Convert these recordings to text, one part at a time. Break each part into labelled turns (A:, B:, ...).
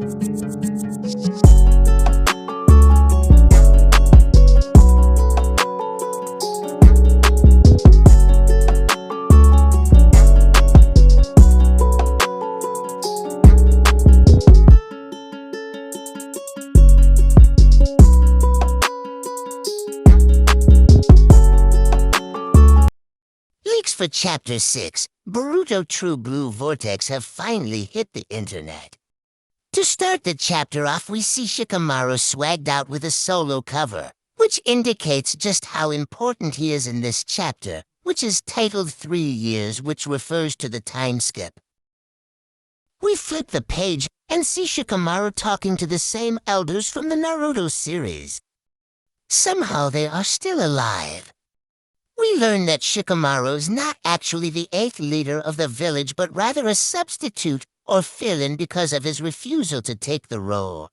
A: Leaks for Chapter 6, Boruto True Blue Vortex have finally hit the internet. To start the chapter off, we see Shikamaru swagged out with a solo cover, which indicates just how important he is in this chapter, which is titled 3 Years, which refers to the time skip. We flip the page and see Shikamaru talking to the same elders from the Naruto series. Somehow they are still alive. We learn that Shikamaru is not actually the 8th leader of the village, but rather a substitute or fill-in because of his refusal to take the role.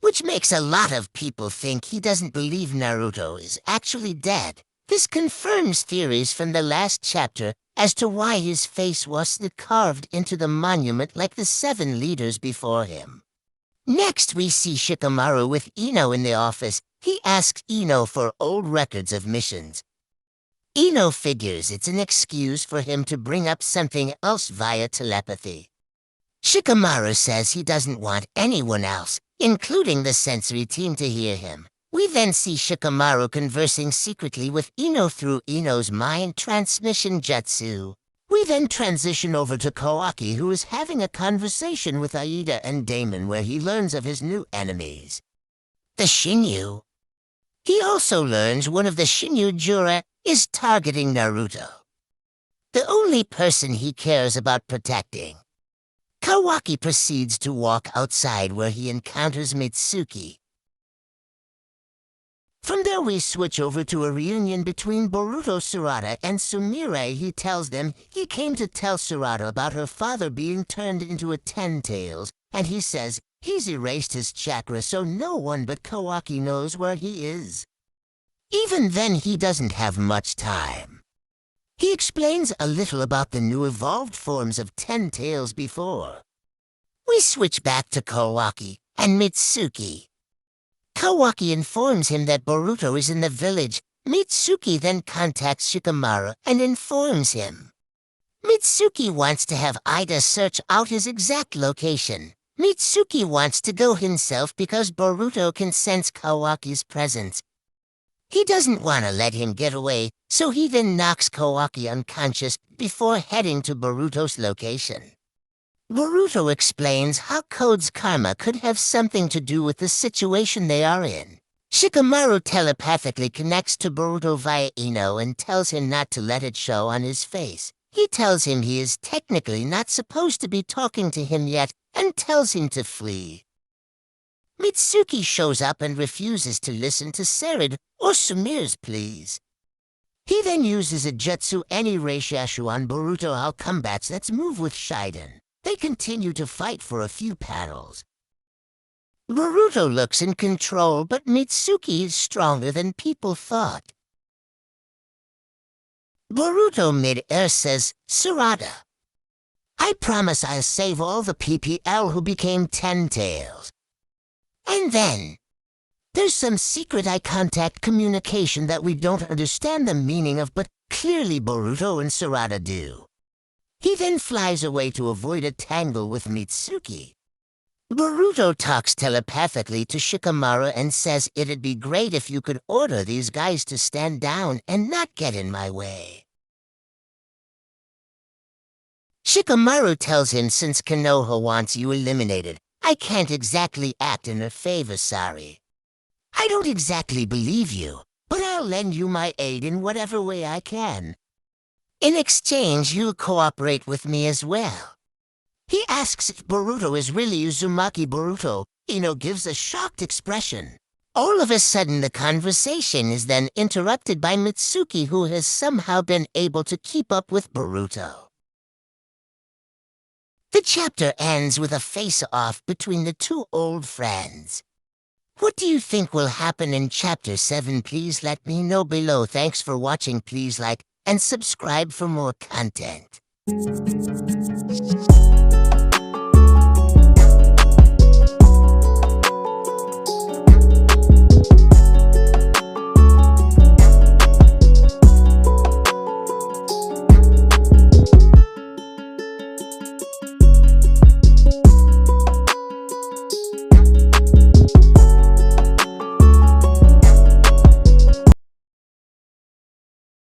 A: Which makes a lot of people think he doesn't believe Naruto is actually dead. This confirms theories from the last chapter as to why his face wasn't carved into the monument like the 7 leaders before him. Next, we see Shikamaru with Ino in the office. He asks Ino for old records of missions. Ino figures it's an excuse for him to bring up something else via telepathy. Shikamaru says he doesn't want anyone else, including the sensory team, to hear him. We then see Shikamaru conversing secretly with Ino through Ino's mind transmission jutsu. We then transition over to Kawaki, who is having a conversation with Aida and Damon where he learns of his new enemies, the Shinyu. He also learns one of the Shinyu Jura is targeting Naruto, the only person he cares about protecting. Kawaki proceeds to walk outside where he encounters Mitsuki. From there we switch over to a reunion between Boruto, Sarada, and Sumire. He tells them he came to tell Sarada about her father being turned into a 10-tails, and he says he's erased his chakra so no one but Kawaki knows where he is. Even then, he doesn't have much time. He explains a little about the new evolved forms of 10-tails before. We switch back to Kawaki and Mitsuki. Kawaki informs him that Boruto is in the village. Mitsuki then contacts Shikamaru and informs him. Mitsuki wants to have Ida search out his exact location. Mitsuki wants to go himself because Boruto can sense Kawaki's presence. He doesn't want to let him get away, so he then knocks Kawaki unconscious before heading to Boruto's location. Boruto explains how Code's karma could have something to do with the situation they are in. Shikamaru telepathically connects to Boruto via Ino and tells him not to let it show on his face. He tells him he is technically not supposed to be talking to him yet and tells him to flee. Mitsuki shows up and refuses to listen to Serid or Sumire's pleas. He then uses a jutsu any Reishashu on Boruto how combats that's move with Shiden. They continue to fight for a few panels. Boruto looks in control, but Mitsuki is stronger than people thought. Boruto mid-air says, Sarada, I promise I'll save all the PPL who became 10-tails. And then, there's some secret eye contact communication that we don't understand the meaning of, but clearly Boruto and Sarada do. He then flies away to avoid a tangle with Mitsuki. Boruto talks telepathically to Shikamaru and says it'd be great if you could order these guys to stand down and not get in my way. Shikamaru tells him since Konoha wants you eliminated, I can't exactly act in her favor, sorry. I don't exactly believe you, but I'll lend you my aid in whatever way I can. In exchange, you'll cooperate with me as well. He asks if Boruto is really Uzumaki Boruto. Ino gives a shocked expression. All of a sudden, the conversation is then interrupted by Mitsuki, who has somehow been able to keep up with Boruto. The chapter ends with a face-off between the two old friends. What do you think will happen in Chapter 7? Please let me know below. Thanks for watching. Please like and subscribe for more content.